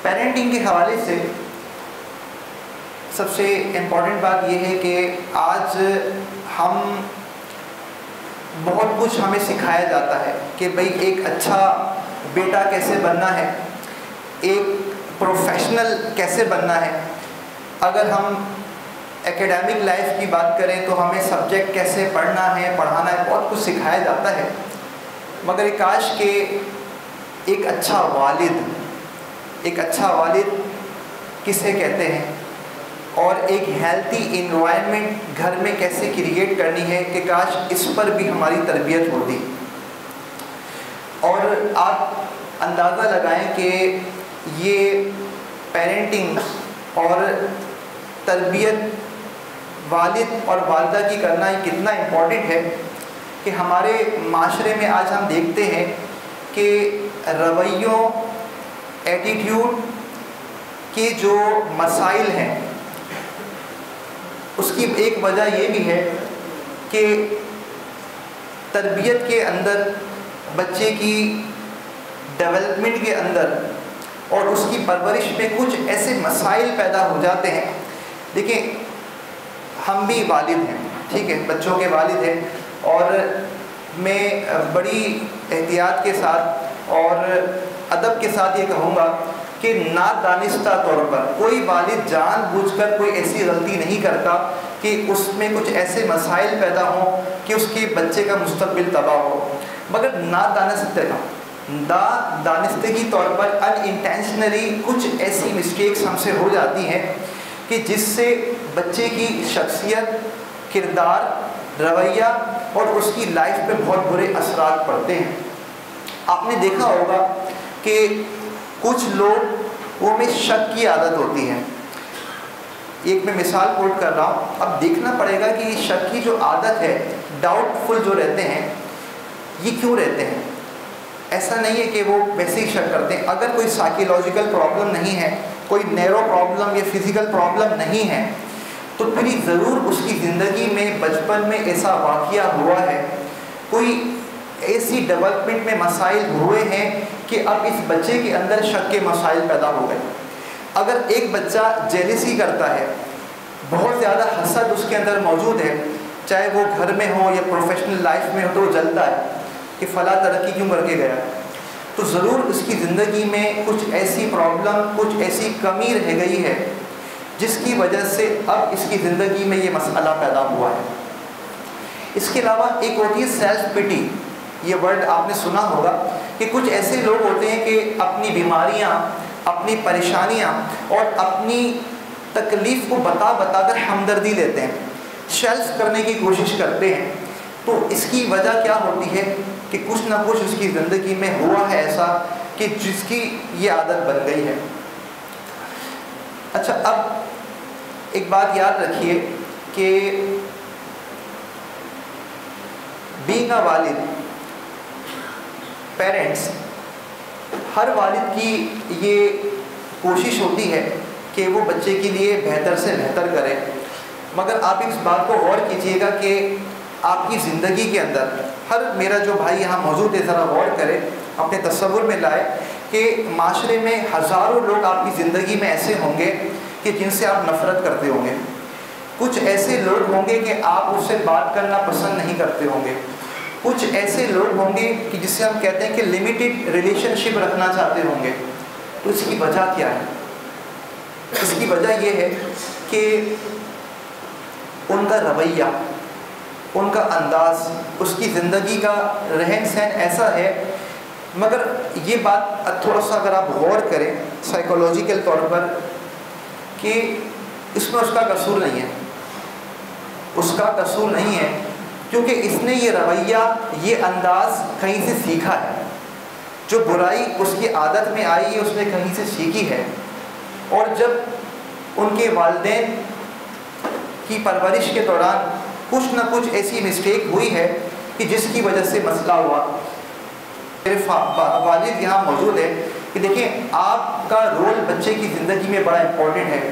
Parenting کے حوالے سے سب سے امپورٹنٹ بات یہ ہے کہ آج ہم بہت کچھ ہمیں سکھایا جاتا ہے کہ بھئی ایک اچھا بیٹا کیسے بننا ہے، ایک پروفیشنل کیسے بننا ہے۔ اگر ہم ایکیڈیمک لائف کی بات کریں تو ہمیں سبجیکٹ کیسے پڑھنا ہے، پڑھانا ہے، بہت کچھ سکھایا جاتا ہے، مگر کاش کہ ایک اچھا والد کسے کہتے ہیں اور ایک ہیلتھی انوائرمنٹ گھر میں کیسے کریٹ کرنی ہے، کہ کاش اس پر بھی ہماری تربیت ہوتی۔ اور آپ اندازہ لگائیں کہ یہ پیرنٹنگ اور تربیت والد اور والدہ کی کرنا یہ کتنا امپورٹنٹ ہے کہ ہمارے معاشرے میں آج ہم دیکھتے ہیں کہ رویوں، ایٹیٹیوڈ کے جو مسائل ہیں اس کی ایک وجہ یہ بھی ہے کہ تربیت کے اندر، بچے کی ڈیولپمنٹ کے اندر اور اس کی پرورش میں کچھ ایسے مسائل پیدا ہو جاتے ہیں۔ دیکھیں، ہم بھی والد ہیں، ٹھیک ہے، بچوں کے والد ہیں، اور میں بڑی احتیاط کے ساتھ اور ادب کے ساتھ یہ کہوں گا کہ نادانستہ طور پر کوئی والد جان بوجھ کر کوئی ایسی غلطی نہیں کرتا کہ اس میں کچھ ایسے مسائل پیدا ہوں کہ اس کے بچے کا مستقبل تباہ ہو، مگر دانستگی طور پر ان انٹینشنلی کچھ ایسی مسٹیکس ہم سے ہو جاتی ہیں کہ جس سے بچے کی شخصیت، کردار، رویہ اور اس کی لائف پہ بہت برے اثرات پڑتے ہیں۔ آپ نے دیکھا ہوگا کہ کچھ لوگوں میں شک کی عادت ہوتی ہے۔ ایک میں مثال کوٹ کر رہا ہوں، اب دیکھنا پڑے گا کہ یہ شک کی جو عادت ہے، ڈاؤٹ فل جو رہتے ہیں، یہ کیوں رہتے ہیں؟ ایسا نہیں ہے کہ وہ ویسے ہی شک کرتے ہیں۔ اگر کوئی سائیکولوجیکل پرابلم نہیں ہے، کوئی نیرو پرابلم یا فزیکل پرابلم نہیں ہے، تو پھر ضرور اس کی زندگی میں بچپن میں ایسا واقعہ ہوا ہے، کوئی ایسی ڈیولپمنٹ میں مسائل ہوئے ہیں کہ اب اس بچے کے اندر شک کے مسائل پیدا ہو گئے۔ اگر ایک بچہ جیلسی کرتا ہے، بہت زیادہ حسد اس کے اندر موجود ہے، چاہے وہ گھر میں ہو یا پروفیشنل لائف میں ہو، تو وہ جلتا ہے کہ فلاں ترقی کیوں کر کے گیا، تو ضرور اس کی زندگی میں کچھ ایسی پرابلم، کچھ ایسی کمی رہ گئی ہے جس کی وجہ سے اب اس کی زندگی میں یہ مسئلہ پیدا ہوا ہے۔ اس کے علاوہ ایک ہوتی ہے سیلف پٹی، یہ ورڈ آپ نے سنا ہوگا کہ کچھ ایسے لوگ ہوتے ہیں کہ اپنی بیماریاں، اپنی پریشانیاں اور اپنی تکلیف کو بتا کر ہمدردی لیتے ہیں، شیلف کرنے کی کوشش کرتے ہیں۔ تو اس کی وجہ کیا ہوتی ہے کہ کچھ نہ کچھ اس کی زندگی میں ہوا ہے ایسا کہ جس کی یہ عادت بن گئی ہے۔ اچھا، اب ایک بات یاد رکھیے کہ بینگ اے والد، پیرنٹس، ہر والد کی یہ کوشش ہوتی ہے کہ وہ بچے کے لیے بہتر سے بہتر کرے، مگر آپ اس بات کو غور کیجئے گا کہ آپ کی زندگی کے اندر ہر، میرا جو بھائی یہاں موجود ہے ذرا غور کرے، اپنے تصور میں لائے کہ معاشرے میں ہزاروں لوگ آپ کی زندگی میں ایسے ہوں گے کہ جن سے آپ نفرت کرتے ہوں گے، کچھ ایسے لوگ ہوں گے کہ آپ اس سے بات کرنا پسند نہیں کرتے ہوں گے، کچھ ایسے لوگ ہوں گے کہ جس سے ہم کہتے ہیں کہ لمیٹڈ ریلیشن شپ رکھنا چاہتے ہوں گے۔ تو اس کی وجہ کیا ہے؟ اس کی وجہ یہ ہے کہ ان کا رویہ، ان کا انداز، اس کی زندگی کا رہن سہن ایسا ہے۔ مگر یہ بات تھوڑا سا اگر آپ غور کریں سائیکولوجیکل طور پر، کہ اس میں اس کا قصور نہیں ہے، اس کا قصور نہیں ہے، کیونکہ اس نے یہ رویہ، یہ انداز کہیں سے سیکھا ہے۔ جو برائی اس کی عادت میں آئی ہے اس نے کہیں سے سیکھی ہے، اور جب ان کے والدین کی پرورش کے دوران کچھ نہ کچھ ایسی مسٹیک ہوئی ہے کہ جس کی وجہ سے مسئلہ ہوا۔ میرے والد یہاں موجود ہے کہ دیکھیں، آپ کا رول بچے کی زندگی میں بڑا امپورٹنٹ ہے۔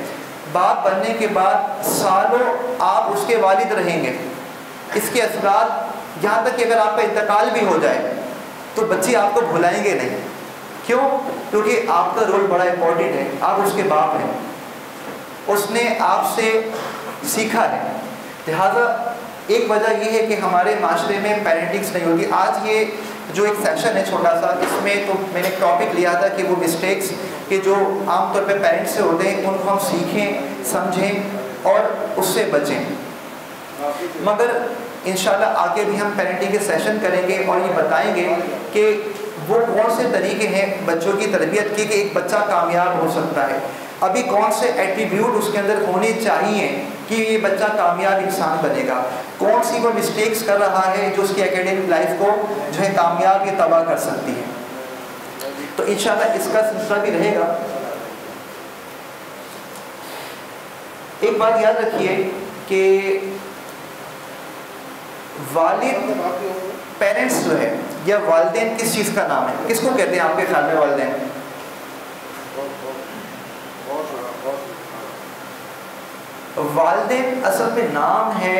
باپ بننے کے بعد سالوں آپ اس کے والد رہیں گے، اس کے اثرات یہاں تک کہ اگر آپ کا انتقال بھی ہو جائے تو بچے آپ کو بھلائیں گے نہیں کیوں؟ کیونکہ آپ کا رول بڑا امپورٹنٹ ہے، آپ اس کے باپ ہیں، اس نے آپ سے سیکھا ہے. لہٰذا ایک وجہ یہ ہے کہ ہمارے معاشرے میں پیرنٹنگس نہیں ہوتی. آج یہ جو ایک سیشن ہے چھوٹا سا، اس میں تو میں نے ایک ٹاپک لیا تھا کہ وہ مسٹیکس کہ جو عام طور پہ پیرنٹس سے ہوتے ہیں ان کو ہم سیکھیں، سمجھیں اور اس سے بچیں. مگر انشاءاللہ آگے بھی ہم پیرنٹنگ کے سیشن کریں گے اور یہ بتائیں گے کہ وہ کون سے طریقے ہیں بچوں کی تربیت کے کہ ایک بچہ کامیاب ہو سکتا ہے. ابھی کون سے ایٹریبیوٹ اس کے اندر ہونے چاہیے کہ یہ بچہ کامیاب انسان بنے گا، کون سی وہ مسٹیکس کر رہا ہے جو اس کی اکیڈمک لائف کو جو ہے کامیاب یا تباہ کر سکتی ہے. تو انشاءاللہ اس کا سلسلہ بھی رہے گا. ایک بات یاد رکھیے کہ والد پیرنٹس جو ہے یا والدین کس چیز کا نام ہے؟ کس کو کہتے ہیں آپ کے خیال میں والدین؟ والدین اصل میں نام ہے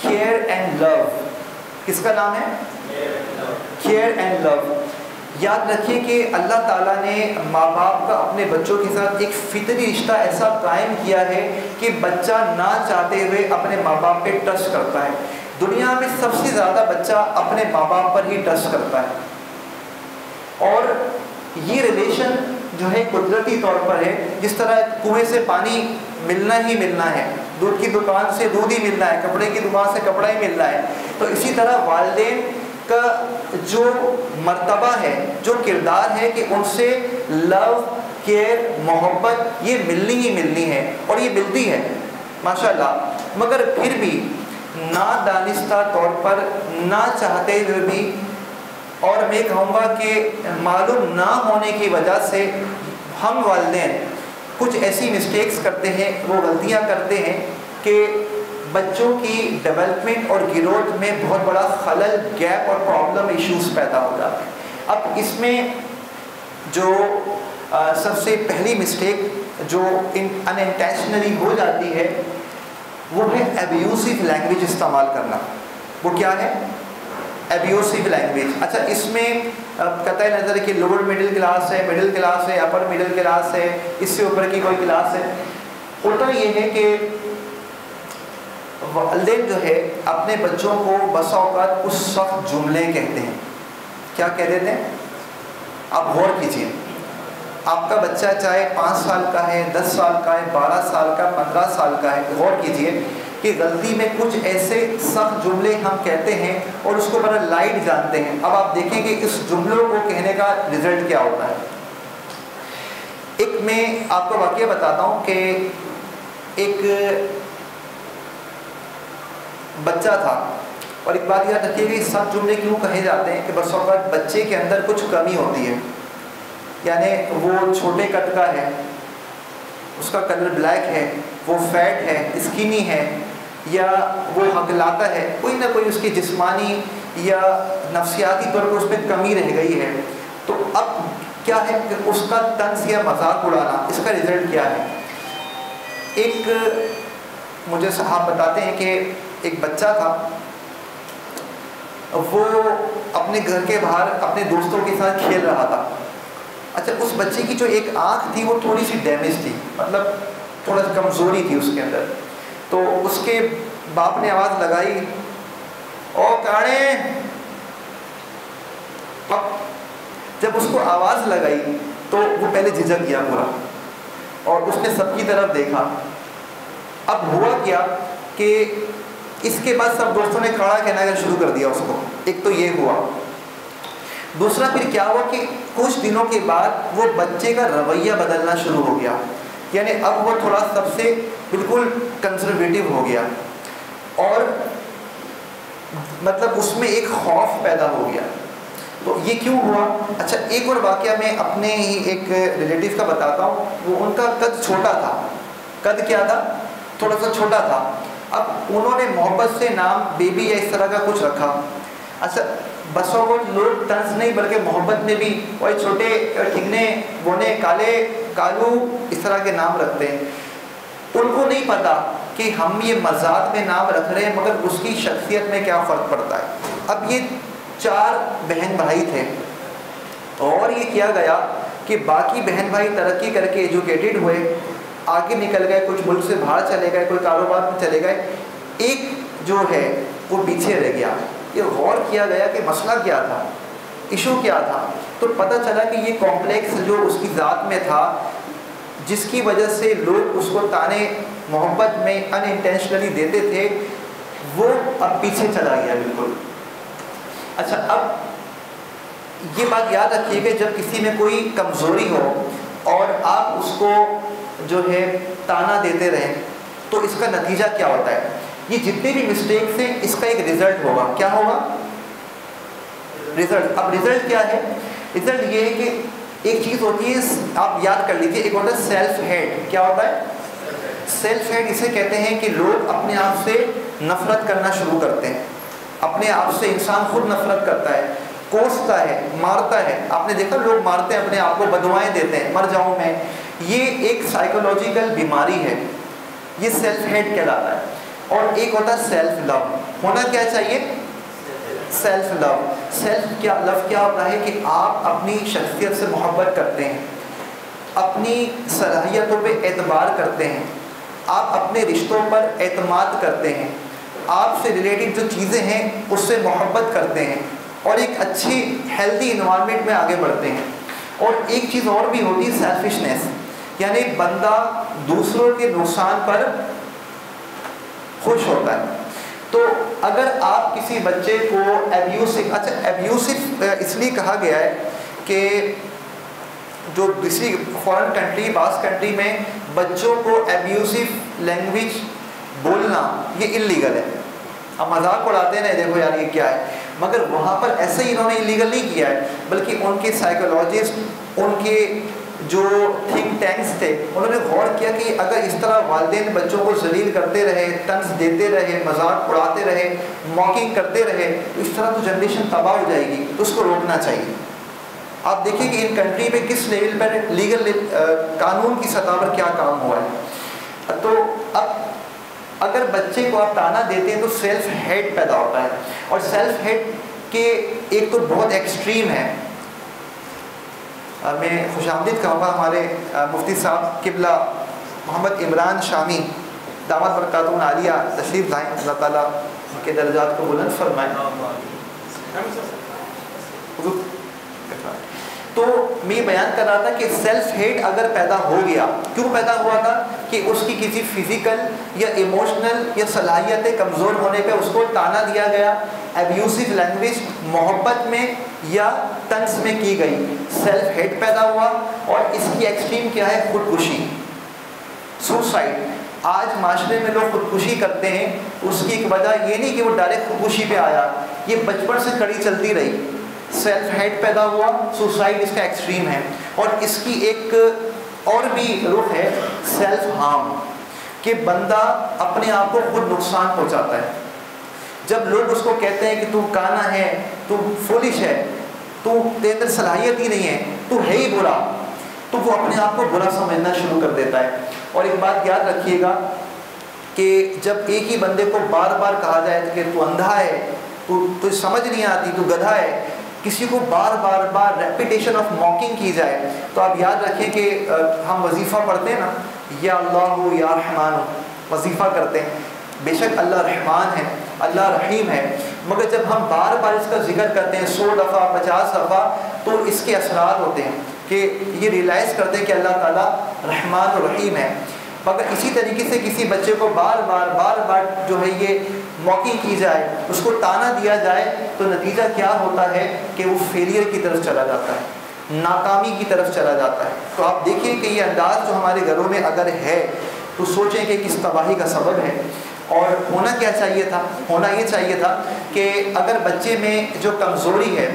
کیئر اینڈ لو. کس کا نام ہے؟ کیئر اینڈ لو. یاد رکھیے کہ اللہ تعالیٰ نے ماں باپ کا اپنے بچوں کے ساتھ ایک فطری رشتہ ایسا قائم کیا ہے کہ بچہ نہ چاہتے ہوئے اپنے ماں باپ پہ ٹرسٹ کرتا ہے. دنیا میں سب سے زیادہ بچہ اپنے ماں باپ پر ہی ٹرسٹ کرتا ہے. اور یہ ریلیشن جو ہے قدرتی طور پر ہے. جس طرح کنویں سے پانی ملنا ہی ملنا ہے، دودھ کی دکان سے دودھ ہی ملنا ہے، کپڑے کی دکان سے کپڑا ہی ملنا ہے، تو اسی طرح والدین کا جو مرتبہ ہے، جو کردار ہے کہ ان سے لو، کیئر، محبت یہ ملنی ہی ملنی ہے اور یہ ملتی ہے ماشاءاللہ. مگر پھر بھی نادانستہ طور پر، نہ چاہتے ہوئے بھی، اور میں کہوں گا کہ معلوم نہ ہونے کی وجہ سے ہم والدین کچھ ایسی مسٹیکس کرتے ہیں، وہ غلطیاں کرتے ہیں کہ بچوں کی ڈیولپمنٹ اور گروتھ میں بہت بڑا خلل، گیپ اور پرابلم ایشوز پیدا ہو جاتے ہیں. اب اس میں جو سب سے پہلی مسٹیک جو انٹینشنلی ہو جاتی ہے وہ ہے ایبیوسو لینگویج استعمال کرنا. وہ کیا ہے؟ ایبیوسو لینگویج. اچھا، اس میں قطع نظر کہ لوور مڈل کلاس ہے، مڈل کلاس ہے، اپر مڈل کلاس ہے، اس سے اوپر کی کوئی کلاس ہے، ہوتا یہ ہے کہ والدین جو ہے اپنے بچوں کو بسا اوقات اس سخت جملے کہتے ہیں. کیا کہہ دیتے ہیں؟ آپ غور کیجیے. آپ کا بچہ چاہے 5 سال کا ہے، 10 سال کا ہے، 12 سال کا، 15 سال کا ہے، غور کیجیے کہ غلطی میں کچھ ایسے سخت جملے ہم کہتے ہیں اور اس کو بڑا لائٹ جانتے ہیں. اب آپ دیکھیں کہ اس جملوں کو کہنے کا رزلٹ کیا ہوتا ہے. ایک میں آپ کو واقعہ بتاتا ہوں کہ ایک بچہ تھا، اور ایک بات یاد رکھیے کہ سخت جملے کیوں کہے جاتے ہیں کہ بس اوقات بچے کے اندر کچھ کمی ہوتی ہے. یعنی وہ چھوٹے کٹ کا ہے، اس کا کلر بلیک ہے، وہ فیٹ ہے، اسکینی ہے، یا وہ ہگلاتا ہے، کوئی نہ کوئی اس کی جسمانی یا نفسیاتی طور پر اس میں کمی رہ گئی ہے. تو اب کیا ہے کہ اس کا طنز یا مذاق اڑانا، اس کا رزلٹ کیا ہے؟ ایک مجھے صاحب بتاتے ہیں کہ ایک بچہ تھا، وہ اپنے گھر کے باہر اپنے دوستوں کے ساتھ کھیل رہا تھا. اچھا، اس بچے کی جو ایک آنکھ تھی وہ تھوڑی سی ڈیمیج تھی، مطلب تھوڑا سی کمزوری تھی اس کے اندر. تو اس کے باپ نے آواز لگائی، او کاڑے. جب اس کو آواز لگائی تو وہ پہلے جھجک گیا پورا، اور اس نے سب کی طرف دیکھا. اب ہوا کیا کہ اس کے بعد سب دوستوں نے کھڑا کہنا شروع کر دیا اس کو. ایک تو یہ ہوا. دوسرا پھر کیا ہوا کہ کچھ دنوں کے بعد وہ بچے کا رویہ بدلنا شروع ہو گیا. یعنی اب وہ تھوڑا سب سے بالکل کنزرویٹو ہو گیا، اور مطلب اس میں ایک خوف پیدا ہو گیا. تو یہ کیوں ہوا؟ اچھا، ایک اور واقعہ میں اپنے ہی ایک ریلیٹیو کا بتاتا ہوں. وہ ان کا قد چھوٹا تھا. قد کیا تھا؟ تھوڑا سا چھوٹا تھا. اب انہوں نے محبت سے نام بیبی یا اس طرح کا کچھ رکھا. اچھا، بسوں کو لوگ طنز نہیں بلکہ محبت میں بھی وہ چھوٹے ٹھگنے بونے کالے کالو اس طرح کے نام رکھتے ہیں. ان کو نہیں پتا کہ ہم یہ مذاق میں نام رکھ رہے ہیں مگر اس کی شخصیت میں کیا فرق پڑتا ہے. اب یہ 4 بہن بھائی تھے. اور یہ کیا گیا کہ باقی بہن بھائی ترقی کر کے ایجوکیٹڈ ہوئے, آگے نکل گئے, کچھ ملک سے باہر چلے گئے, کوئی کاروبار میں چلے گئے, ایک جو ہے وہ پیچھے رہ گیا. یہ غور کیا گیا کہ مسئلہ کیا تھا, ایشو کیا تھا, تو پتہ چلا کہ یہ کمپلیکس جو اس کی ذات میں تھا, جس کی وجہ سے لوگ اس کو تانے محبت میں ان انٹینشنلی دیتے تھے, وہ اب پیچھے چلا گیا بالکل. اچھا, اب یہ بات یاد رکھیے کہ جب کسی میں کوئی کمزوری ہو اور آپ اس کو جو ہے تانا دیتے رہیں تو اس کا نتیجہ کیا ہوتا ہے؟ یہ جتنے بھی مسٹیکس ہیں اس کا ایک رزلٹ ہوگا. کیا ہوگا؟ رزلٹ. اب رزلٹ کیا ہے؟ رزلٹ یہ ہے کہ ایک چیز ہوتی ہے, آپ یاد کر لیجیے, ایک ہوتا ہے سیلف ہیٹ. کیا ہوتا ہے سیلف ہیٹ؟ اسے کہتے ہیں کہ لوگ اپنے آپ سے نفرت کرنا شروع کرتے ہیں. اپنے آپ سے انسان خود نفرت کرتا ہے, کوستا ہے, مارتا ہے. آپ نے دیکھا لوگ مارتے ہیں اپنے آپ کو, بددعائیں دیتے ہیں, مر جاؤں میں. یہ ایک سائیکولوجیکل بیماری ہے, یہ سیلف ہیٹ کہلاتا ہے. اور ایک ہوتا ہے سیلف لو. ہونا کیا چاہیے؟ Self love. سیلف کیا لو کیا ہوتا ہے کہ آپ اپنی شخصیت سے محبت کرتے ہیں, اپنی صلاحیتوں پہ اعتبار کرتے ہیں, آپ اپنے رشتوں پر اعتماد کرتے ہیں, آپ سے ریلیٹڈ جو چیزیں ہیں اس سے محبت کرتے ہیں, اور ایک اچھی ہیلدی انوائرمنٹ میں آگے بڑھتے ہیں. اور ایک چیز اور بھی ہوتی ہے سیلفشنس, یعنی بندہ دوسروں کے نقصان پر خوش ہوتا ہے. تو اگر آپ کسی بچے کو ایبیوسو, اچھا ایبیوسو اس لیے کہا گیا ہے کہ جو دوسری فارن کنٹری, بعض کنٹری میں بچوں کو ایبیوسو لینگویج بولنا یہ انلیگل ہے. ہم مذاق اڑاتے ہیں نا, دیکھو یار یہ کیا ہے, مگر وہاں پر ایسے ہی انہوں نے انلیگل نہیں کیا ہے, بلکہ ان کے سائیکولوجسٹ, ان کے جو تھنک ٹینکس تھے, انہوں نے غور کیا کہ اگر اس طرح والدین بچوں کو ذلیل کرتے رہے, طنز دیتے رہے, مذاق اڑاتے رہے, موکنگ کرتے رہے, تو اس طرح تو جنریشن تباہ ہو جائے گی, تو اس کو روکنا چاہیے. آپ دیکھیں کہ ان کنٹری میں کس لیول پر لیگل قانون کی سطح پر کیا کام ہوا ہے. تو اب اگر بچے کو آپ تانا دیتے ہیں تو سیلف ہیٹ پیدا ہوتا ہے, اور سیلف ہیٹ کے ایک تو بہت ایکسٹریم ہے. میں خوش آمدید کہوں گا ہمارے مفتی صاحب قبلہ محمد عمران شامی دامت برکاتہم عالیہ تشریف لائیں, اللہ تعالیٰ ان کے درجات کو بلند فرمائیں. تو میں یہ بیان کر رہا تھا کہ سیلف ہیٹ اگر پیدا ہو گیا, کیوں پیدا ہوا تھا کہ اس کی کسی فزیکل یا ایموشنل یا صلاحیتیں کمزور ہونے پہ اس کو تانا دیا گیا, ایبیوسو لینگویج محبت میں یا طنز میں کی گئی, سیلف ہیٹ پیدا ہوا. اور اس کی ایکسٹریم کیا ہے؟ خودکشی, سوسائڈ. آج معاشرے میں لوگ خودکشی کرتے ہیں, اس کی ایک وجہ یہ نہیں کہ وہ ڈائریکٹ خودکشی پہ آیا, یہ بچپن سے کڑی چلتی رہی. سیلف ہیٹ پیدا ہوا, سوسائڈ اس کا ایکسٹریم ہے. اور اس کی ایک اور بھی رخ ہے سیلف ہارم, کہ بندہ اپنے آپ کو خود نقصان پہنچاتا ہے. جب لوگ اس کو کہتے ہیں کہ تو کانا ہے, تو فولش ہے, تو تیرے اندر صلاحیت ہی نہیں ہے, تو ہے ہی برا, تو وہ اپنے آپ کو برا سمجھنا شروع کر دیتا ہے. اور ایک بات یاد رکھیے گا کہ جب ایک ہی بندے کو بار بار کہا جائے کہ تو اندھا ہے, تو سمجھ نہیں آتی, تو گدھا ہے, کسی کو بار بار ریپیٹیشن آف موکنگ کی جائے, تو آپ یاد رکھیں کہ ہم وظیفہ پڑھتے ہیں نا, یا اللہ یا رحمان, وظیفہ کرتے ہیں. بے شک اللہ رحمان ہے, اللہ رحیم ہے, مگر جب ہم بار بار اس کا ذکر کرتے ہیں 100 دفعہ 50 دفعہ, تو اس کے اثرات ہوتے ہیں کہ یہ ریلائز کرتے ہیں کہ اللہ تعالیٰ رحمان و رحیم ہے. مگر اسی طریقے سے کسی بچے کو بار بار جو ہے یہ موکنگ کی جائے, اس کو تانا دیا جائے, تو نتیجہ کیا ہوتا ہے کہ وہ فیلئر کی طرف چلا جاتا ہے, ناکامی کی طرف چلا جاتا ہے. تو آپ دیکھیں کہ یہ انداز جو ہمارے گھروں میں اگر ہے تو سوچیں کہ کس تباہی کا سبب ہے. اور ہونا کیا چاہیے تھا؟ ہونا یہ چاہیے تھا کہ اگر بچے میں جو کمزوری ہے,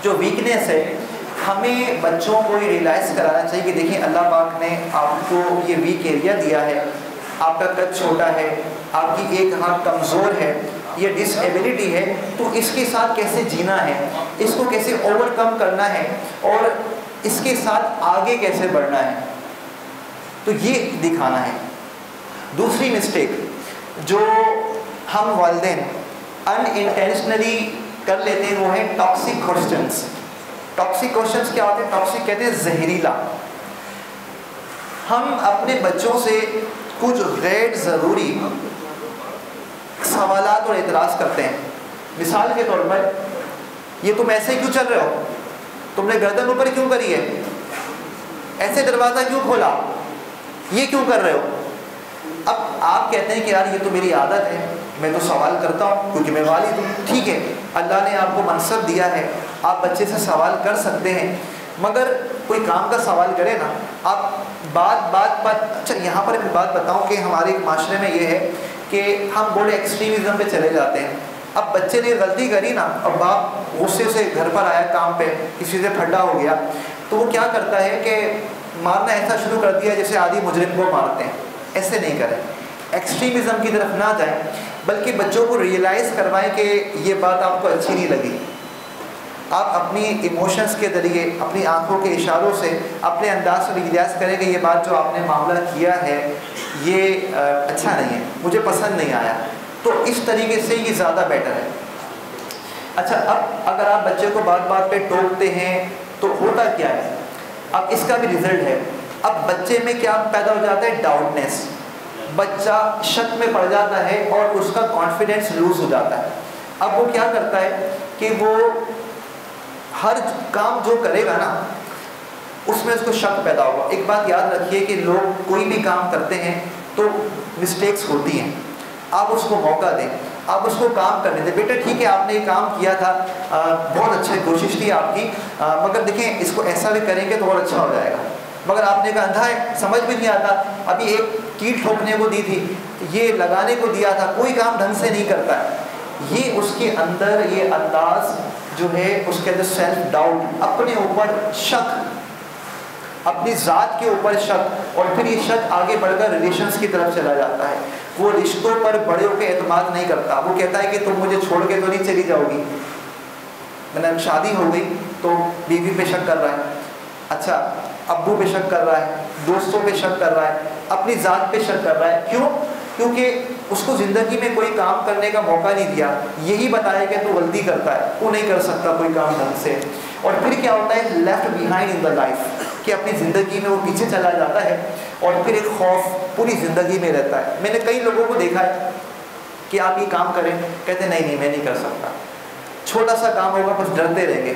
جو ویکنیس ہے, ہمیں بچوں کو یہ ریلائز کرانا چاہیے کہ دیکھیں اللہ پاک نے آپ کو یہ ویک ایریا دیا ہے, آپ کا قد چھوٹا ہے, آپ کی ایک ہاتھ کمزور ہے, یہ ڈس ایبلٹی ہے, تو اس کے ساتھ کیسے جینا ہے, اس کو کیسے اوور کم کرنا ہے, اور اس کے ساتھ آگے کیسے بڑھنا ہے, تو یہ دکھانا ہے. دوسری مسٹیک جو ہم والدین ان انٹینشنلی کر لیتے ہیں وہ ہے ٹاکسک کوسچنس. ٹاکسک کوشچنس کیا ہوتے ہیں؟ ٹاکسک کہتے ہیں زہریلا. ہم اپنے بچوں سے کچھ غیر ضروری سوالات اور اعتراض کرتے ہیں. مثال کے طور پر یہ تم ایسے کیوں چل رہے ہو؟ تم نے گردن اوپر کیوں کری ہے؟ ایسے دروازہ کیوں کھولا؟ یہ کیوں کر رہے ہو؟ اب آپ کہتے ہیں کہ یار یہ تو میری عادت ہے, میں تو سوال کرتا ہوں کیونکہ میں والد ہوں. ٹھیک ہے, اللہ نے آپ کو منصب دیا ہے, آپ بچے سے سوال کر سکتے ہیں, مگر کوئی کام کا سوال کرے نا. آپ بات پر اچھا یہاں پر میں بات بتاؤں کہ ہمارے معاشرے میں یہ ہے کہ ہم بڑے ایکسٹریمزم پہ چلے جاتے ہیں. اب بچے نے غلطی کری نا, اب باپ غصے سے گھر پر آیا کام پہ, کسی سے پھڈا ہو گیا, تو وہ کیا کرتا ہے کہ مارنا ایسا شروع کر دیا جیسے عادی مجرم کو مارتے ہیں. ایسے نہیں کریں, ایکسٹریمزم کی طرف نہ جائیں, بلکہ بچوں کو ریئلائز کروائیں کہ یہ بات آپ کو اچھی نہیں لگی. آپ اپنی ایموشنز کے ذریعے, اپنی آنکھوں کے اشاروں سے, اپنے انداز سے ریئلائز کریں کہ یہ بات جو آپ نے معاملہ کیا ہے یہ اچھا نہیں ہے, مجھے پسند نہیں آیا. تو اس طریقے سے یہ زیادہ بیٹر ہے. اچھا اب اگر آپ بچے کو بات بات پہ ٹوکتے ہیں تو ہوتا کیا ہے؟ اب اس کا بھی رزلٹ ہے. اب بچے میں کیا پیدا ہو جاتا ہے؟ ڈاؤٹنیس. بچہ شک میں پڑ جاتا ہے اور اس کا کانفیڈنس لوز ہو جاتا ہے. اب وہ کیا کرتا ہے کہ وہ ہر کام جو کرے گا نا اس میں اس کو شک پیدا ہوگا. ایک بات یاد رکھیے کہ لوگ کوئی بھی کام کرتے ہیں تو مسٹیکس ہوتی ہیں. آپ اس کو موقع دیں, آپ اس کو کام کرنے دیں. بیٹا ٹھیک ہے آپ نے یہ کام کیا تھا, بہت اچھا کوشش تھی آپ کی, مگر دیکھیں اس کو ایسا بھی کریں گے تو اور اچھا ہو جائے گا. مگر آپ نے کہا اندھا ہے, سمجھ بھی نہیں آتا, ابھی ایک کیل ٹھوکنے کو دی تھی, یہ لگانے کو دیا تھا, کوئی کام ڈھنگ سے نہیں کرتا ہے. یہ اس کے اندر یہ انداز جو ہے اس کے اندر سیلف ڈاؤٹ, اپنے اوپر شک, اپنی ذات کے اوپر شک, اور پھر یہ شک آگے بڑھ کر ریلیشنز کی طرف چلا جاتا ہے. وہ رشتوں پر بڑوں کے اعتماد نہیں کرتا. وہ کہتا ہے کہ تم مجھے چھوڑ کے تو نہیں چلی جاؤ گی. میں نے شادی ہو گئی تو بیوی پہ شک کر رہا ہے, اچھا ابو پہ شک کر رہا ہے, دوستوں پہ شک کر رہا ہے, اپنی ذات پہ شک کر رہا ہے. کیوں؟ کیونکہ اس کو زندگی میں کوئی کام کرنے کا موقع نہیں دیا. یہی بتایا کہ تو غلطی کرتا ہے, تو نہیں کر سکتا کوئی کام ڈھنگ سے. اور پھر کیا ہوتا ہے؟ Left behind in the life, کہ اپنی زندگی میں وہ پیچھے چلا جاتا ہے اور پھر ایک خوف پوری زندگی میں رہتا ہے. میں نے کئی لوگوں کو دیکھا ہے کہ آپ یہ کام کریں, کہتے ہیں نہیں میں نہیں کر سکتا. چھوٹا سا کام ہوگا بس ڈرتے رہیں گے,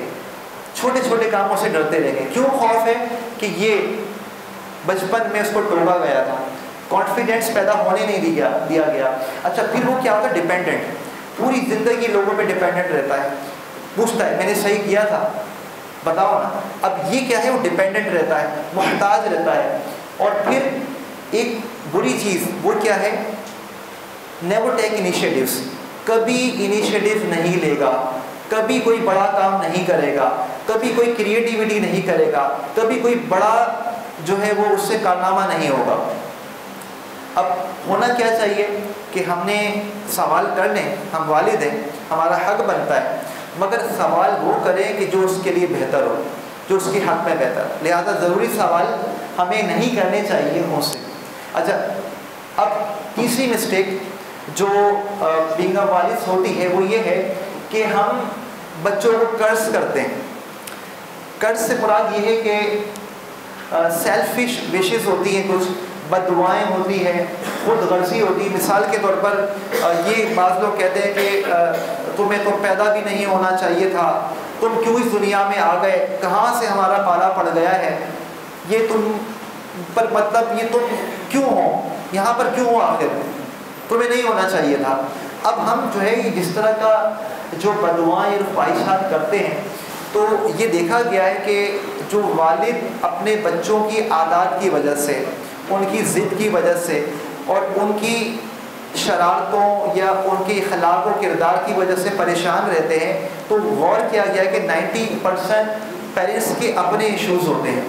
چھوٹے چھوٹے کاموں سے ڈرتے رہیں گے. کیوں خوف ہے؟ کہ یہ بچپن میں اس کو ٹوکا گیا تھا, کانفیڈنس پیدا ہونے نہیں دیا گیا. اچھا پھر وہ کیا ہوتا ہے؟ ڈیپینڈنٹ, پوری زندگی لوگوں پہ ڈیپینڈنٹ رہتا ہے. پوچھتا ہے میں نے صحیح کیا تھا, بتاؤ نا. اب یہ کیا ہے؟ وہ ڈیپینڈنٹ رہتا ہے, محتاج رہتا ہے. اور پھر ایک بری چیز وہ کیا ہے؟ نیور ٹیک انیشیٹیوز, کبھی انیشیٹیو نہیں لے گا, کبھی کوئی بڑا کام نہیں کرے گا, کبھی کوئی کریٹیوٹی نہیں کرے گا, کبھی کوئی بڑا جو ہے وہ اس سے کارنامہ نہیں ہوگا. اب ہونا کیا چاہیے کہ ہم نے سوال کر لیں, ہم والد ہیں, ہمارا حق بنتا ہے, مگر سوال وہ کریں کہ جو اس کے لیے بہتر ہو, جو اس کے حق میں بہتر. لہذا ضروری سوال ہمیں نہیں کرنے چاہیے مجھ سے. اچھا اب تیسری مسٹیک جو بینگ اے والد ہوتی ہے وہ یہ ہے کہ ہم بچوں کو قرض کرتے ہیں. قرض سے مراد یہ ہے کہ سیلفش وشز ہوتی ہیں, کچھ بد دعائیں ہوتی ہیں, خود غرضی ہوتی ہے. مثال کے طور پر یہ بعض لوگ کہتے ہیں کہ تمہیں تو پیدا بھی نہیں ہونا چاہیے تھا, تم کیوں اس دنیا میں آ گئے, کہاں سے ہمارا پالا پڑ گیا ہے, یہ تم پر مطلب یہ تم کیوں ہو, یہاں پر کیوں ہو, آخر تمہیں نہیں ہونا چاہیے تھا. اب ہم جو ہے جس طرح کا جو بددعائیں اور خواہشات کرتے ہیں, تو یہ دیکھا گیا ہے کہ جو والد اپنے بچوں کی عادات کی وجہ سے, ان کی ضد کی وجہ سے اور ان کی شرارتوں یا ان کے اخلاق و کردار کی وجہ سے پریشان رہتے ہیں, تو غور کیا گیا کہ 90% پیرنٹس کے اپنے ایشوز ہوتے ہیں.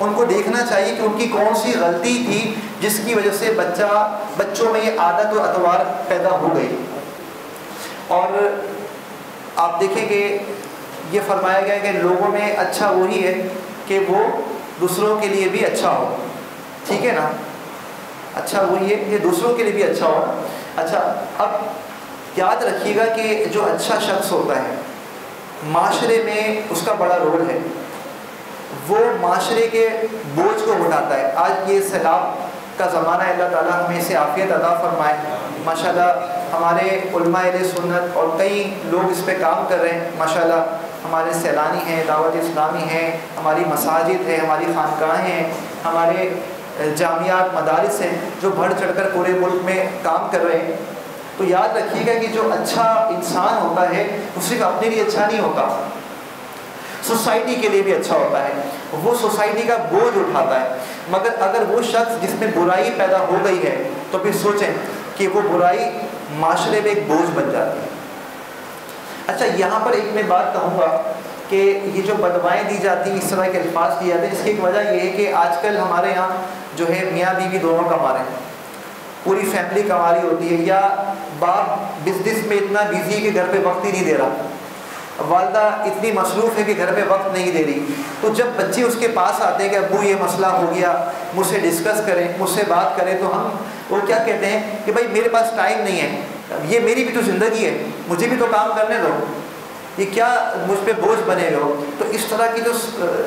ان کو دیکھنا چاہیے کہ ان کی کون سی غلطی تھی جس کی وجہ سے بچوں میں یہ عادت و اطوار پیدا ہو گئی. اور آپ دیکھیں کہ یہ فرمایا گیا کہ لوگوں میں اچھا وہی ہے کہ وہ دوسروں کے لیے بھی اچھا ہو. ٹھیک ہے نا, اچھا وہی ہے کہ دوسروں کے لیے بھی اچھا ہو. اچھا اب یاد رکھیے گا کہ جو اچھا شخص ہوتا ہے معاشرے میں اس کا بڑا رول ہے، وہ معاشرے کے بوجھ کو اٹھاتا ہے۔ آج یہ سیلاب کا زمانہ ہے، اللہ تعالیٰ ہمیں اسے عافیت عطا فرمائے۔ ماشاءاللہ ہمارے علماء اہل سنت اور کئی لوگ اس پہ کام کر رہے ہیں، ماشاءاللہ ہمارے سیلانی ہیں، دعوت اسلامی ہیں، ہماری مساجد ہیں، ہماری خانقاہیں ہیں، ہمارے جامعات مدارس ہیں جو بڑھ چڑھ کر پورے ملک میں کام کر رہے ہیں۔ تو یاد رکھیے گا کہ جو اچھا انسان ہوتا ہے وہ صرف اپنے لیے اچھا نہیں ہوتا، سوسائٹی کے لیے بھی اچھا ہوتا ہے، وہ سوسائٹی کا بوجھ اٹھاتا ہے۔ مگر اگر وہ شخص جس میں برائی پیدا ہو گئی ہے تو پھر سوچیں کہ وہ برائی معاشرے میں ایک بوجھ بن جاتی ہے۔ اچھا یہاں پر ایک میں بات کہوں گا کہ یہ جو بدوائیں دی جاتی ہیں، اس طرح کے الفاظ دیے جاتے ہیں، اس کی ایک وجہ یہ ہے کہ آج کل ہمارے یہاں جو ہے میاں بیوی دونوں کما رہے ہیں، پوری فیملی کما رہی ہوتی ہے، یا باپ بزنس میں اتنا بزی ہے کہ گھر پہ وقت ہی نہیں دے رہا، والدہ اتنی مصروف ہے کہ گھر پہ وقت نہیں دے رہی۔ تو جب بچے اس کے پاس آتے ہیں کہ ابو یہ مسئلہ ہو گیا، مجھ سے ڈسکس کریں، مجھ سے بات کریں، تو ہم وہ کیا کہتے ہیں کہ بھائی میرے پاس ٹائم نہیں ہے، یہ میری بھی تو زندگی ہے، مجھے بھی تو کام کرنے دو، یہ کیا مجھ پہ بوجھ بنے گا۔ تو اس طرح کی جو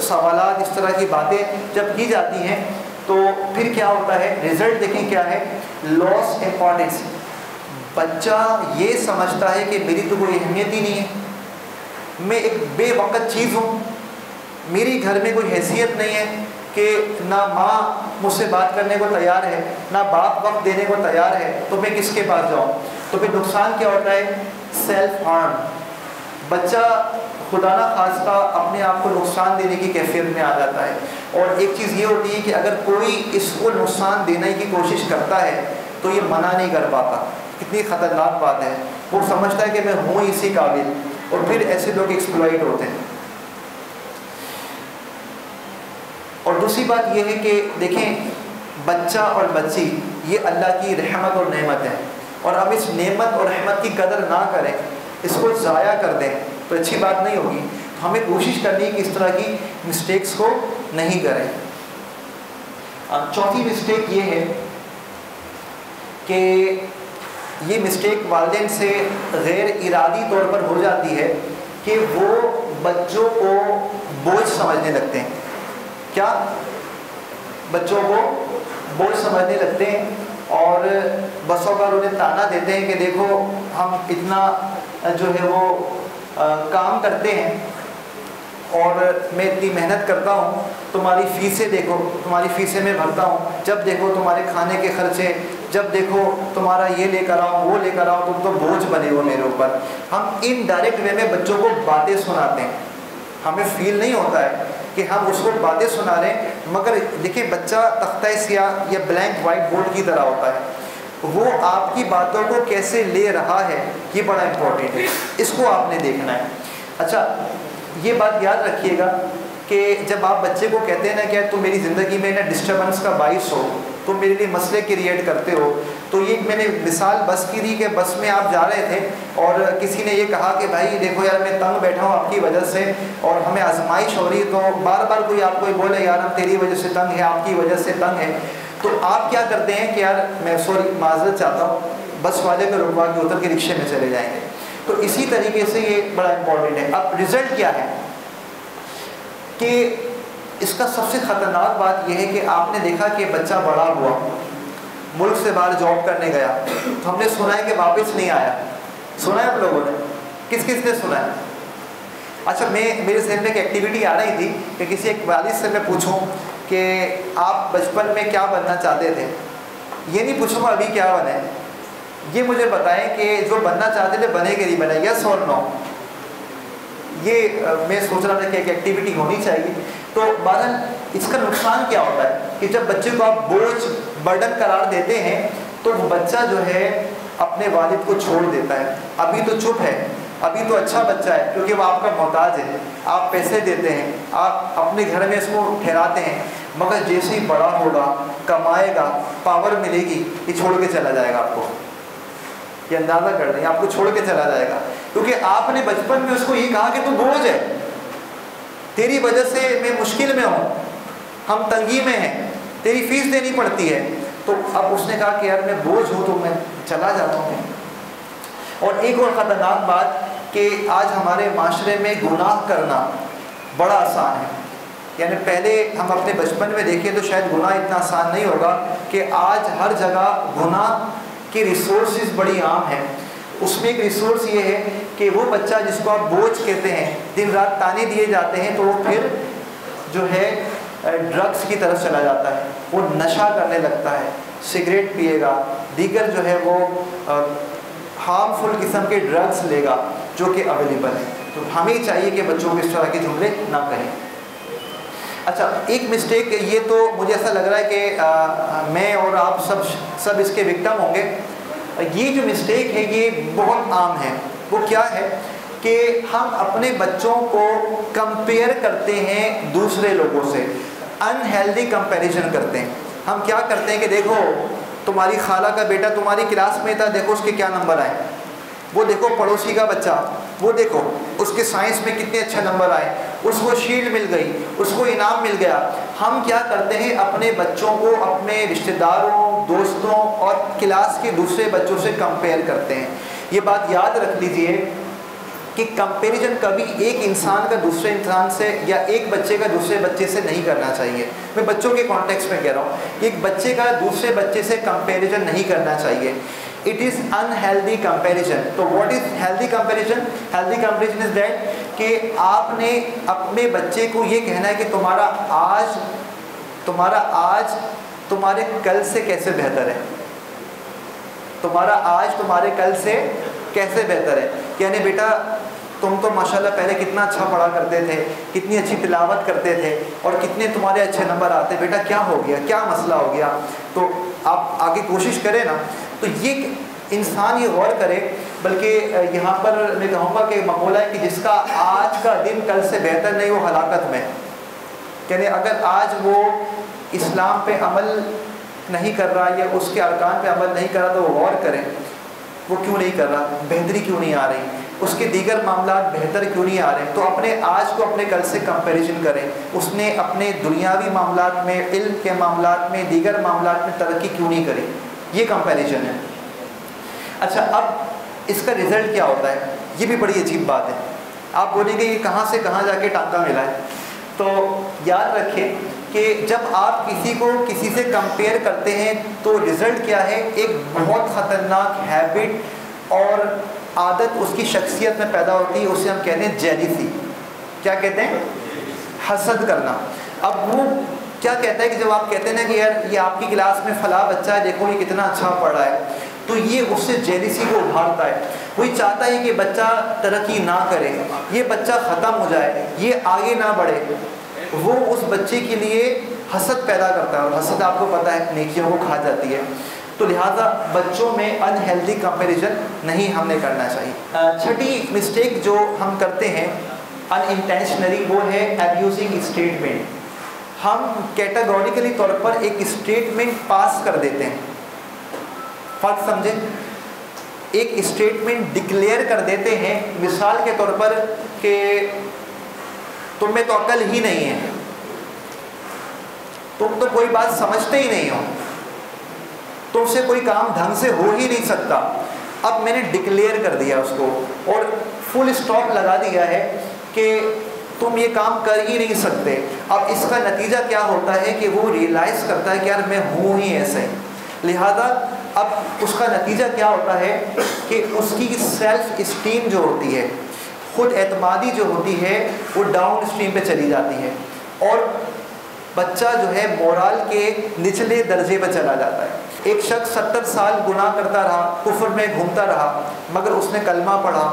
سوالات، اس طرح کی باتیں جب کی جاتی ہیں تو پھر کیا ہوتا ہے، رزلٹ دیکھیں کیا ہے، لاس امپورٹنس۔ بچہ یہ سمجھتا ہے کہ میری تو کوئی اہمیت ہی نہیں ہے، میں ایک بے وقت چیز ہوں، میری گھر میں کوئی حیثیت نہیں ہے، کہ نہ ماں مجھ سے بات کرنے کو تیار ہے، نہ باپ وقت دینے کو تیار ہے، تو میں کس کے پاس جاؤں۔ تو پھر نقصان کیا ہوتا ہے، سیلف ہارم۔ بچہ خدا نہ خواستہ اپنے آپ کو نقصان دینے کی کیفیت میں آ جاتا ہے۔ اور ایک چیز یہ ہوتی ہے کہ اگر کوئی اس کو نقصان دینے کی کوشش کرتا ہے تو یہ منع نہیں کر پاتا۔ کتنی خطرناک بات ہے، وہ سمجھتا ہے کہ میں ہوں اسی قابل، اور پھر ایسے لوگ ایکسپلائٹ ہوتے ہیں۔ اور دوسری بات یہ ہے کہ دیکھیں بچہ اور بچی یہ اللہ کی رحمت اور نعمت ہے، اور اب اس نعمت اور رحمت کی قدر نہ کریں، اس کو ضائع کر دیں تو اچھی بات نہیں ہوگی۔ ہمیں کوشش کرنی ہے کہ اس طرح کی مسٹیکس کو نہیں کریں۔ چوتھی مسٹیک یہ ہے کہ یہ مسٹیک والدین سے غیر ارادی طور پر ہو جاتی ہے کہ وہ بچوں کو بوجھ سمجھنے لگتے ہیں۔ کیا؟ بچوں کو بوجھ سمجھنے لگتے ہیں، اور بسوں پر انہیں تانا دیتے ہیں کہ دیکھو ہم اتنا جو ہے وہ کام کرتے ہیں اور میں اتنی محنت کرتا ہوں، تمہاری فیسیں دیکھو، تمہاری فیسیں میں بھرتا ہوں، جب دیکھو تمہارے کھانے کے خرچے، جب دیکھو تمہارا یہ لے کر آؤ وہ لے کر آؤ، تم تو بوجھ بنے ہو میرے اوپر۔ ہم ان ڈائریکٹ وے میں بچوں کو باتیں سناتے ہیں، ہمیں فیل نہیں ہوتا ہے کہ ہم اس کو باتیں سنا رہے ہیں، مگر دیکھیں بچہ تختہ سیاہ یا بلینک وائٹ بورڈ کی طرح ہوتا ہے، وہ آپ کی باتوں کو کیسے لے رہا ہے یہ بڑا امپورٹنٹ ہے، اس کو آپ نے دیکھنا ہے۔ اچھا یہ بات یاد رکھیے گا کہ جب آپ بچے کو کہتے ہیں نا کہ تم میری زندگی میں نا ڈسٹربنس کا باعث ہو، تم میرے لیے مسئلے کریٹ کرتے ہو، تو یہ میں نے مثال بس کی دی کہ بس میں آپ جا رہے تھے اور کسی نے یہ کہا کہ بھائی دیکھو یار میں تنگ بیٹھا ہوں آپ کی وجہ سے اور ہمیں آزمائش ہو رہی ہے، تو بار بار کوئی آپ کو بولے یار ہم تیری وجہ سے تنگ ہے، آپ کی وجہ سے تنگ ہے، تو آپ کیا کرتے ہیں کہ یار میں سوری معذرت چاہتا ہوں، بس والے کو رکوا کے اتر کے رکشے میں چلے جائیں گے۔ تو اسی طریقے سے یہ بڑا امپورٹنٹ ہے۔ اب رزلٹ کیا ہے کہ اس کا سب سے خطرناک بات یہ ہے کہ آپ نے دیکھا کہ بچہ بڑا ہوا، ملک سے باہر جاب کرنے گیا، تو ہم نے سنا ہے کہ واپس نہیں آیا، سنا ہے آپ لوگوں نے؟ کس کس نے سنا ہے؟ اچھا میرے ذہن میں ایک ایکٹیویٹی آ رہی تھی کہ کسی ایک والد سے میں پوچھوں کہ آپ بچپن میں کیا بننا چاہتے تھے، یہ نہیں پوچھوں گا ابھی کیا بنے، یہ مجھے بتائیں کہ جو بننا چاہتے تھے بنے کہ نہیں بنے، یس اور نو۔ یہ میں سوچ رہا تھا کہ ایک ایکٹیویٹی ہونی چاہیے۔ تو بہرحال اس کا نقصان کیا ہوتا ہے کہ جب بچے کو آپ بوجھ برڈن قرار دیتے ہیں تو وہ بچہ جو ہے اپنے والد کو چھوڑ دیتا ہے۔ ابھی تو چپ ہے، ابھی تو اچھا بچہ ہے کیونکہ وہ آپ کا محتاج ہے، آپ پیسے دیتے ہیں، آپ اپنے گھر میں اس کو ٹھہراتے ہیں، مگر جیسے ہی بڑا ہوگا، کمائے گا، پاور ملے گی، یہ چھوڑ کے چلا جائے گا آپ کو۔ یہ اندازہ کر رہے ہیں، آپ کو چھوڑ کے چلا جائے گا کیونکہ آپ نے بچپن میں اس کو یہ کہا کہ تو بوجھ ہے، تیری وجہ سے میں مشکل میں ہوں، ہم تنگی میں ہیں، تیری فیس دینی پڑتی ہے، تو اب اس نے کہا کہ یار میں بوجھ ہوں تو میں چلا جاتا ہوں۔ اور ایک اور خطرناک بات کہ کہ آج ہمارے معاشرے میں گناہ کرنا بڑا آسان ہے. یعنی پہلے ہم اپنے بچپن میں دیکھیں تو شاید گناہ اتنا آسان نہیں ہوگا کہ آج ہر جگہ گناہ کی ریسورسز بڑی عام ہیں. اس میں ایک ریسورس یہ ہے کہ وہ بچہ جس کو آپ بوجھ کہتے ہیں، دن رات تانے دیے جاتے ہیں، تو وہ پھر جو ہے ڈرگس کی طرف چلا جاتا ہے، وہ نشہ کرنے لگتا ہے، سگریٹ پیے گا، دیگر جو ہے وہ ہارمفل قسم کے ڈرگس لے گا جو کہ اویلیبل ہے. تو ہمیں چاہیے کہ بچوں کو اس طرح کے جملے نہ کہیں. اچھا، ایک مسٹیک یہ تو مجھے ایسا لگ رہا ہے کہ میں اور آپ سب اس کے وکٹم ہوں گے. یہ جو مسٹیک ہے یہ بہت عام ہے. وہ کیا ہے کہ ہم اپنے بچوں کو کمپیئر کرتے ہیں دوسرے لوگوں سے، انہیلدی کمپیریزن کرتے ہیں. ہم کیا کرتے ہیں کہ دیکھو تمہاری خالہ کا بیٹا تمہاری کلاس میں تھا، دیکھو اس کے کیا نمبر آئے، وہ دیکھو پڑوسی کا بچہ، وہ دیکھو اس کے سائنس میں کتنے اچھے نمبر آئے، اس کو شیلڈ مل گئی، اس کو انعام مل گیا. ہم کیا کرتے ہیں اپنے بچوں کو اپنے رشتہ داروں، دوستوں اور کلاس کے دوسرے بچوں سے کمپیئر کرتے ہیں. یہ بات یاد رکھ لیجئے کہ کمپیریزن کبھی ایک انسان کا دوسرے انسان سے یا ایک بچے کا دوسرے بچے سے نہیں کرنا چاہیے. میں بچوں کے کانٹیکسٹ میں کہہ رہا ہوں، ایک بچے کا دوسرے بچے سے کمپیریزن نہیں کرنا چاہیے. It is unhealthy comparison. تو what is healthy comparison? Healthy comparison is that کہ آپ نے اپنے بچے کو یہ کہنا ہے کہ تمہارا آج تمہارے کل سے کیسے بہتر ہے، تمہارا آج تمہارے کل سے کیسے بہتر ہے. یعنی بیٹا تم تو ماشاءاللہ پہلے کتنا اچھا پڑھا کرتے تھے، کتنی اچھی تلاوت کرتے تھے اور کتنے تمہارے اچھے نمبر آتے، بیٹا کیا ہو گیا، کیا مسئلہ ہو گیا. تو آپ آگے کوشش کریں نا. تو یہ انسان یہ غور کرے. بلکہ یہاں پر میں کہوں گا کہ مقولہ ہے کہ جس کا آج کا دن کل سے بہتر نہیں وہ ہلاکت میں. یعنی اگر آج وہ اسلام پہ عمل نہیں کر رہا یا اس کے ارکان پہ عمل نہیں کر رہا تو وہ غور کریں وہ کیوں نہیں کر رہا، بہتری کیوں نہیں آ رہی، اس کے دیگر معاملات بہتر کیوں نہیں آ رہے. تو اپنے آج کو اپنے کل سے کمپیریزن کریں. اس نے اپنے دنیاوی معاملات میں، علم کے معاملات میں، دیگر معاملات میں ترقی کیوں نہیں کری. یہ کمپیریزن ہے. اچھا، اب اس کا رزلٹ کیا ہوتا ہے، یہ بھی بڑی عجیب بات ہے. آپ بولیں گے یہ کہاں سے کہاں جا کے ٹانکا ملا ہے. تو یاد رکھیں کہ جب آپ کسی کو کسی سے کمپیئر کرتے ہیں تو رزلٹ کیا ہے، ایک بہت خطرناک ہیبٹ اور عادت اس کی شخصیت میں پیدا ہوتی ہے. اسے ہم کہتے ہیں جیلیسی. کیا کہتے ہیں؟ حسد کرنا. اب وہ کیا کہتا ہے کہ جب آپ کہتے ہیں نا کہ یار یہ آپ کی کلاس میں فلاں بچہ ہے، دیکھو یہ کتنا اچھا پڑھ رہا ہے، تو یہ اس سے جیلیسی کو ابھارتا ہے. وہی چاہتا ہے کہ بچہ ترقی نہ کرے، یہ بچہ ختم ہو جائے، یہ آگے نہ بڑھے. وہ اس بچے کے لیے حسد پیدا کرتا ہے اور حسد آپ کو پتہ ہے نیکیوں کو کھا جاتی ہے. تو لہٰذا بچوں میں انہیلدی کمپیریزن نہیں ہم نے کرنا چاہیے. چھٹی مسٹیک جو ہم کرتے ہیں ان انٹینشنلی وہ ہے ایبیوزنگ اسٹیٹمنٹ. ہم کیٹاگوریکلی طور پر ایک اسٹیٹمنٹ پاس کر دیتے ہیں. فرق سمجھیں، ایک اسٹیٹمنٹ ڈکلیئر کر دیتے ہیں مثال کے طور پر کہ تم میں تو عقل ہی نہیں ہے، تم تو کوئی بات سمجھتے ہی نہیں ہو، تم سے کوئی کام ڈھنگ سے ہو ہی نہیں سکتا. اب میں نے ڈکلیئر کر دیا اس کو اور فل اسٹاپ لگا دیا ہے کہ تم یہ کام کر ہی نہیں سکتے. اب اس کا نتیجہ کیا ہوتا ہے کہ وہ ریئلائز کرتا ہے کہ یار میں ہوں ہی ایسے. لہذا اب اس کا نتیجہ کیا ہوتا ہے کہ اس کی سیلف اسٹیم جو ہوتی ہے، خود اعتمادی جو ہوتی ہے، وہ ڈاؤن اسٹریم پہ چلی جاتی ہے اور بچہ جو ہے مورال کے نچلے درجے پہ چلا جاتا ہے. ایک شخص 70 سال گناہ کرتا رہا، کفر میں گھومتا رہا، مگر اس نے کلمہ پڑھا،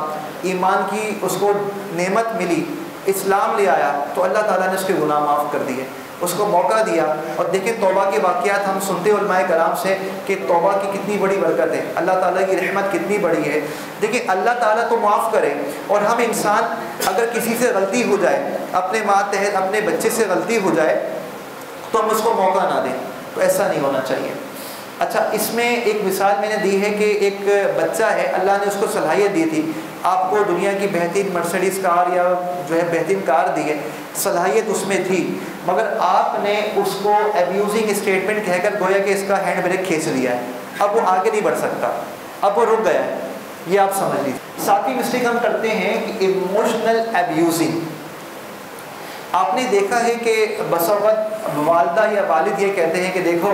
ایمان کی اس کو نعمت ملی، اسلام لے آیا تو اللہ تعالیٰ نے اس کے گناہ معاف کر دیے، اس کو موقع دیا. اور دیکھیں توبہ کے واقعات ہم سنتے علماء کرام سے کہ توبہ کی کتنی بڑی برکت ہے، اللہ تعالیٰ کی رحمت کتنی بڑی ہے. دیکھیں اللہ تعالیٰ تو معاف کرے، اور ہم انسان اگر کسی سے غلطی ہو جائے، اپنے ماتحت اپنے بچے سے غلطی ہو جائے تو ہم اس کو موقع نہ دیں. تو ایسا نہیں ہونا چاہیے. اچھا، اس میں ایک مثال میں نے دی ہے کہ ایک بچہ ہے، اللہ نے اس کو صلاحیت دی تھی، آپ کو دنیا کی بہترین مرسڈیز کار یا جو ہے بہترین کار دی ہے، صلاحیت اس میں تھی، مگر آپ نے اس کو ایبیوزنگ اسٹیٹمنٹ کہہ کر گویا کہ اس کا ہینڈ بریک کھینچ لیا ہے. اب وہ آگے نہیں بڑھ سکتا، اب وہ رک گیا ہے. یہ آپ سمجھ لیجیے۔ ساتویں مسٹیک ہم کرتے ہیں کہ ایموشنل ایبیوزنگ۔ آپ نے دیکھا ہے کہ بس اوقات والدہ یا والد یہ کہتے ہیں کہ دیکھو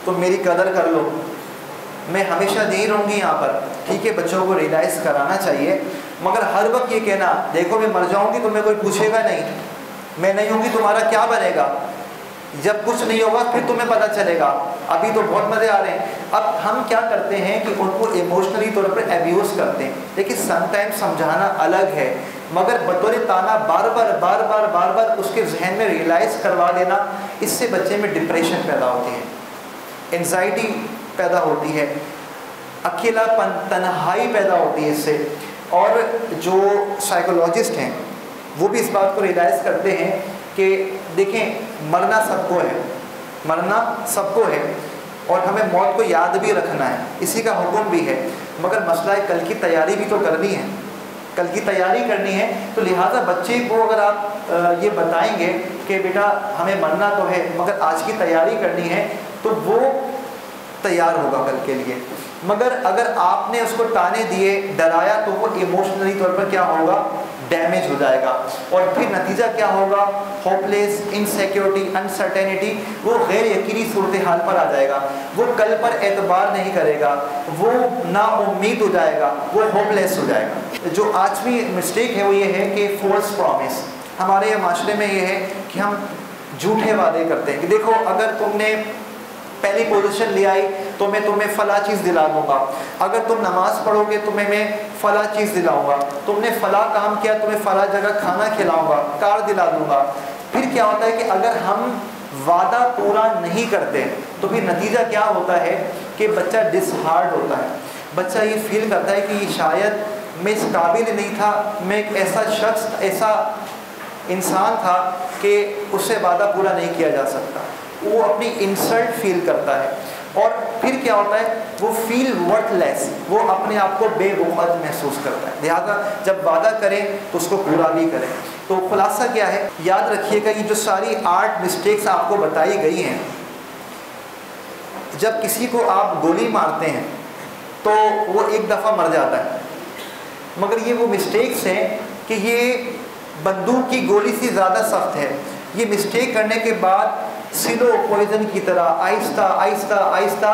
تم میری قدر کر لو، میں ہمیشہ نہیں رہوں گی یہاں پر، ٹھیک ہے، بچوں کو ریئلائز کرانا چاہیے، مگر ہر وقت یہ کہنا دیکھو میں مر جاؤں گی تمہیں کوئی پوچھے گا نہیں، میں نہیں ہوں گی تمہارا کیا بنے گا، جب کچھ نہیں ہوگا پھر تمہیں پتہ چلے گا، ابھی تو بہت مزے آ رہے ہیں۔ اب ہم کیا کرتے ہیں کہ ان کو ایموشنلی طور پر ایبیوز کرتے ہیں، لیکن سم ٹائم سمجھانا الگ ہے، مگر بطور تانا بار بار اس کے ذہن میں ریئلائز کروا دینا، اس سے بچے میں ڈپریشن پیدا ہوتی ہے، انزائٹی پیدا ہوتی ہے، اکیلا پن، تنہائی پیدا ہوتی ہے اس سے۔ اور جو سائیکولوجسٹ ہیں وہ بھی اس بات کو ریئلائز کرتے ہیں کہ دیکھیں مرنا سب کو ہے، مرنا سب کو ہے، اور ہمیں موت کو یاد بھی رکھنا ہے، اسی کا حکم بھی ہے، مگر مسئلہ ہے کل کی تیاری بھی تو کرنی ہے، کل کی تیاری کرنی ہے۔ تو لہٰذا بچے کو اگر آپ یہ بتائیں گے کہ بیٹا ہمیں مرنا تو ہے مگر آج کی تیاری کرنی ہے، تو وہ تیار ہوگا کل کے لیے۔ مگر اگر آپ نے اس کو تانے دیے، ڈرایا، تو وہ ایموشنلی طور پر کیا ہوگا، ڈیمیج ہو جائے گا، اور پھر نتیجہ کیا ہوگا، ہوپ لیس، انسیکیورٹی، انسرٹینٹی، وہ غیر یقینی صورتحال پر آ جائے گا، وہ کل پر اعتبار نہیں کرے گا، وہ نا امید ہو جائے گا، وہ ہوپ لیس ہو جائے گا۔ جو آٹھویں مسٹیک ہے وہ یہ ہے کہ فالس پرومس۔ ہمارے معاشرے میں یہ ہے کہ ہم جھوٹے وعدے کرتے ہیں کہ دیکھو اگر تم نے پہلی پوزیشن لے آئی تو میں تمہیں فلاں چیز دلا دوں گا، اگر تم نماز پڑھو گے تمہیں میں فلاں چیز دلاؤں گا، تم نے فلاں کام کیا تمہیں فلاں جگہ کھانا کھلاؤں گا، کار دلا دوں گا۔ پھر کیا ہوتا ہے کہ اگر ہم وعدہ پورا نہیں کرتے تو پھر نتیجہ کیا ہوتا ہے کہ بچہ ڈس ہارڈ ہوتا ہے، بچہ یہ فیل کرتا ہے کہ شاید میں اس قابل نہیں تھا، میں ایک ایسا شخص، ایسا انسان تھا کہ اس سے وعدہ پورا نہیں کیا جا سکتا، وہ اپنی انسلٹ فیل کرتا ہے، اور پھر کیا ہوتا ہے وہ فیل ورتھ لیس، وہ اپنے آپ کو بے وقت محسوس کرتا ہے۔ لہٰذا جب وعدہ کریں تو اس کو پورا بھی کریں۔ تو خلاصہ کیا ہے، یاد رکھیے گا یہ جو ساری 8 مسٹیکس آپ کو بتائی گئی ہیں، جب کسی کو آپ گولی مارتے ہیں تو وہ ایک دفعہ مر جاتا ہے، مگر یہ وہ مسٹیکس ہیں کہ یہ بندوق کی گولی سے زیادہ سخت ہے۔ یہ مسٹیک کرنے کے بعد سلو پوائزن کی طرح آہستہ آہستہ آہستہ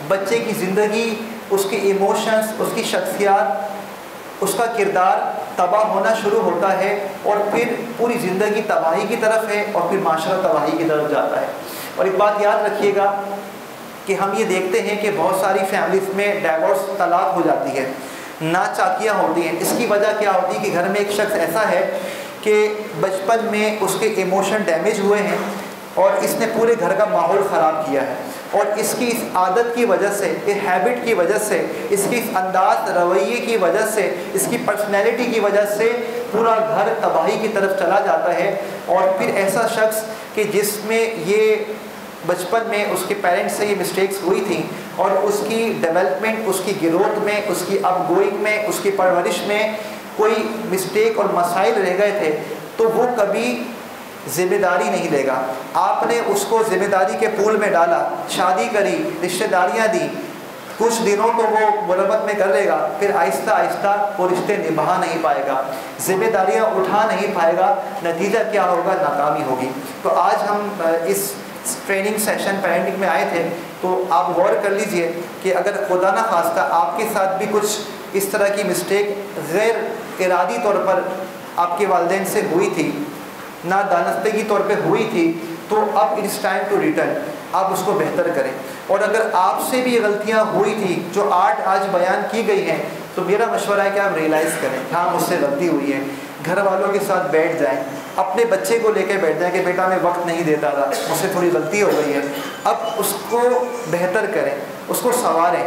بچے کی زندگی، اس کے ایموشنز، اس کی شخصیات، اس کا کردار تباہ ہونا شروع ہوتا ہے، اور پھر پوری زندگی تباہی کی طرف ہے، اور پھر معاشرہ تباہی کی طرف جاتا ہے۔ اور ایک بات یاد رکھیے گا کہ ہم یہ دیکھتے ہیں کہ بہت ساری فیملیز میں ڈائیورس، طلاق ہو جاتی ہے، ناچاکیاں ہوتی ہیں۔ اس کی وجہ کیا ہوتی ہے کہ گھر میں ایک شخص ایسا ہے کہ بچپن میں اس کے ایموشن ڈیمیج ہوئے ہیں، اور اس نے پورے گھر کا ماحول خراب کیا ہے، اور اس کی اس عادت کی وجہ سے، اس ہیبٹ کی وجہ سے، اس کی اس انداز رویے کی وجہ سے، اس کی پرسنالٹی کی وجہ سے پورا گھر تباہی کی طرف چلا جاتا ہے۔ اور پھر ایسا شخص کہ جس میں یہ بچپن میں اس کے پیرنٹس سے یہ مسٹیکس ہوئی تھیں، اور اس کی ڈیولپمنٹ، اس کی گروتھ میں، اس کی اپ گوئنگ میں، اس کی پرورش میں کوئی مسٹیک اور مسائل رہ گئے تھے، تو وہ کبھی ذمہ داری نہیں لے گا۔ آپ نے اس کو ذمہ داری کے پول میں ڈالا، شادی کری، رشتہ داریاں دی، کچھ دنوں تو وہ مربت میں کر لے گا، پھر آہستہ آہستہ وہ رشتے نبھا نہیں پائے گا، ذمہ داریاں اٹھا نہیں پائے گا، نتیجہ کیا ہوگا، ناکامی ہوگی۔ تو آج ہم اس ٹریننگ سیشن پیرنٹنگ میں آئے تھے، تو آپ غور کر لیجئے کہ اگر خدا نہ خواستہ آپ کے ساتھ بھی کچھ اس طرح کی مسٹیک غیر ارادی طور پر آپ کے والدین سے ہوئی تھی، نادانستگی طور پہ ہوئی تھی، تو اب اٹس ٹائم ٹو ریٹرن، آپ اس کو بہتر کریں۔ اور اگر آپ سے بھی یہ غلطیاں ہوئی تھی جو 8 آج بیان کی گئی ہیں، تو میرا مشورہ ہے کہ آپ ریئلائز کریں ہاں مجھ سے غلطی ہوئی ہے، گھر والوں کے ساتھ بیٹھ جائیں، اپنے بچے کو لے کے بیٹھ جائیں کہ بیٹا میں وقت نہیں دیتا تھا، مجھ سے تھوڑی غلطی ہو گئی ہے، اب اس کو بہتر کریں، اس کو سنواریں،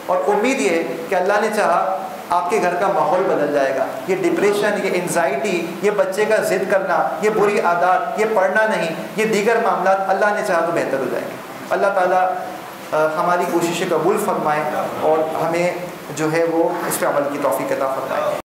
اور امید یہ ہے کہ اللہ نے چاہا آپ کے گھر کا ماحول بدل جائے گا۔ یہ ڈپریشن، یہ انزائٹی، یہ بچے کا ضد کرنا، یہ بری عادات، یہ پڑھنا نہیں، یہ دیگر معاملات اللہ نے چاہا تو بہتر ہو جائیں گے۔ اللہ تعالیٰ ہماری کوششیں قبول فرمائے اور ہمیں جو ہے وہ اس پہ عمل کی توفیق عطا فرمائے۔